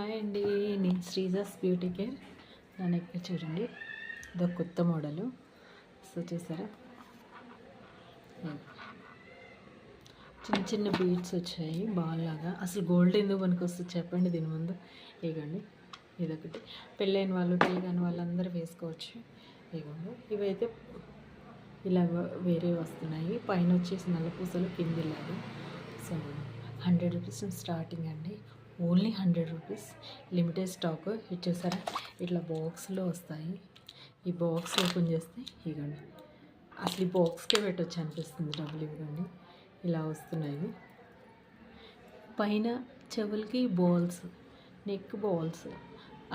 Hi అండి, నేను Sreeja's beauty care. నా నెక్ చూడండి, ఇదో కొత్త మోడలు. సో చూసారా, చిన్న చిన్న బీడ్స్ వచ్చాయి బాల్ లాగా. అసలు గోల్డ్ ఎందుకు మనకు వస్తుంది చెప్పండి దీని ముందు. ఇగోండి, ఇదొకటి పెళ్ళైన వాళ్ళు పెళ్ళిగాని వాళ్ళందరూ వేసుకోవచ్చు. ఇగోండి, ఇవైతే ఇలా వేరే వస్తున్నాయి. పైన వచ్చేసి నల్ల పూసలు, కింద ఇలాగా. సో 100 రూపీస్ స్టార్టింగ్ అండి, ఓన్లీ 100 రూపీస్. Limited stock. ఇది చూసారా, ఇట్లా బాక్స్లో వస్తాయి. ఈ బాక్స్ ఓపెన్ చేస్తే ఇవ్వండి, అసలు ఈ బాక్స్కే పెట్టవచ్చు అనిపిస్తుంది. డబ్బులు ఇవ్వండి, ఇలా వస్తున్నాయి. పైన చెవులకి బాల్స్, నెక్ బాల్స్.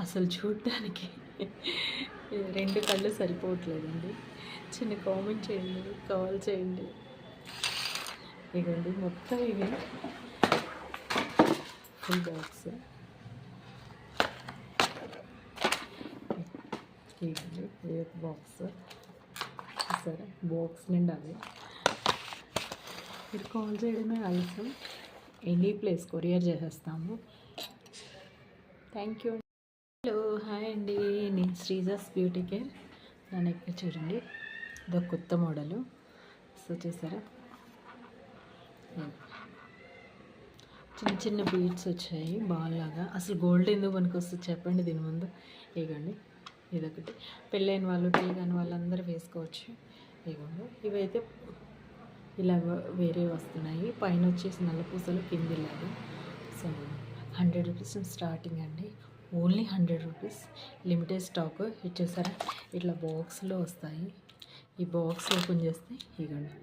అసలు చూడటానికి 2 కళ్ళు సరిపోవట్లేదండి. చిన్న కామెంట్ చేయండి, కాల్ చేయండి. ఇవ్వండి, మొత్తం ఇవి ఫుల్ బాక్స్. ఇవ్వండి, ఏ బాక్స్ సరే, బాక్స్ నిండాలి. మీరు కాల్ చేయడమే ఆలస్యం, ఎనీ ప్లేస్ కొరియర్ చేసేస్తాము. Thank you. హలో, హాయ్ అండి, నేను శ్రీజాస్ బ్యూటీ కేర్. నా నెక్ చూడండి, ఇదో కొత్త మోడలు. సో చూసారా, చిన్న చిన్న బీడ్స్ వచ్చాయి బాల్ లాగా. అసలు గోల్డ్ ఎందుకు మనకు వస్తుంది చెప్పండి దీని ముందు. ఇగోండి, ఇదొకటి పెళ్ళైన వాళ్ళు పెళ్ళిగాని వాళ్ళందరూ వేసుకోవచ్చు. ఇగోండి, ఇవైతే ఇలా వేరే వస్తున్నాయి. పైన వచ్చేసి నల్ల పూసలు, కింద ఇలాగా. సో 100 రూపీస్ స్టార్టింగ్ అండి, ఓన్లీ 100 రూపీస్. Limited stock. ఇది చూసారా, ఇట్లా బాక్స్లో వస్తాయి. ఈ బాక్స్ ఓపెన్ చేస్తే ఇవ్వండి,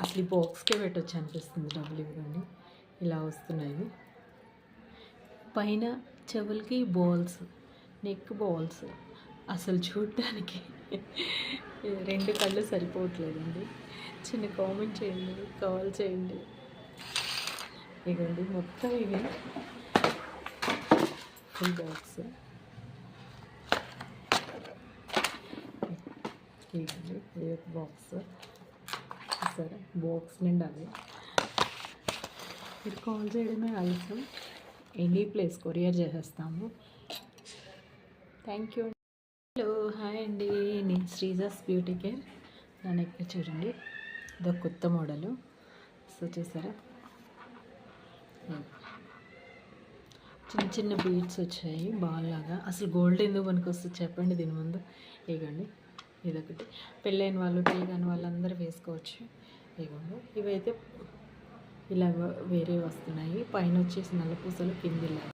అసలు ఈ బాక్స్కే పెట్టవచ్చు అనిపిస్తుంది. డబ్బులు ఇవ్వండి, ఇలా వస్తున్నాయి. పైన చెవులకి బాల్స్, నెక్ బాల్స్. అసలు చూడటానికి 2 కళ్ళు సరిపోవట్లేదండి. చిన్న కామెంట్ చేయండి, కాల్ చేయండి. ఇవ్వండి, మొత్తం ఇవి ఫుల్ బాక్స్. ఇవ్వండి, ఏ బాక్స్ సరే, బాక్స్ నిండాలి. మీరు కాల్ చేయడమే ఆలస్యం, ఎనీ ప్లేస్ కొరియర్ చేసేస్తాము. Thank you. హలో, హాయ్ అండి, నేను శ్రీజాస్ బ్యూటీ కేర్. నా నెక్ చూడండి, ఇదో కొత్త మోడలు. సో చూసారా, చిన్న చిన్న బీడ్స్ వచ్చాయి బాల్ లాగా. అసలు గోల్డ్ ఎందుకు మనకు వస్తుంది చెప్పండి దీని ముందు. ఇగోండి, ఇదొకటి పెళ్ళైన వాళ్ళు పెళ్ళిగాని వాళ్ళందరూ వేసుకోవచ్చు. ఇగోండి, ఇవైతే ఇలా వేరే వస్తున్నాయి. పైన వచ్చేసి నల్ల పూసలు, కింద ఇలాగా.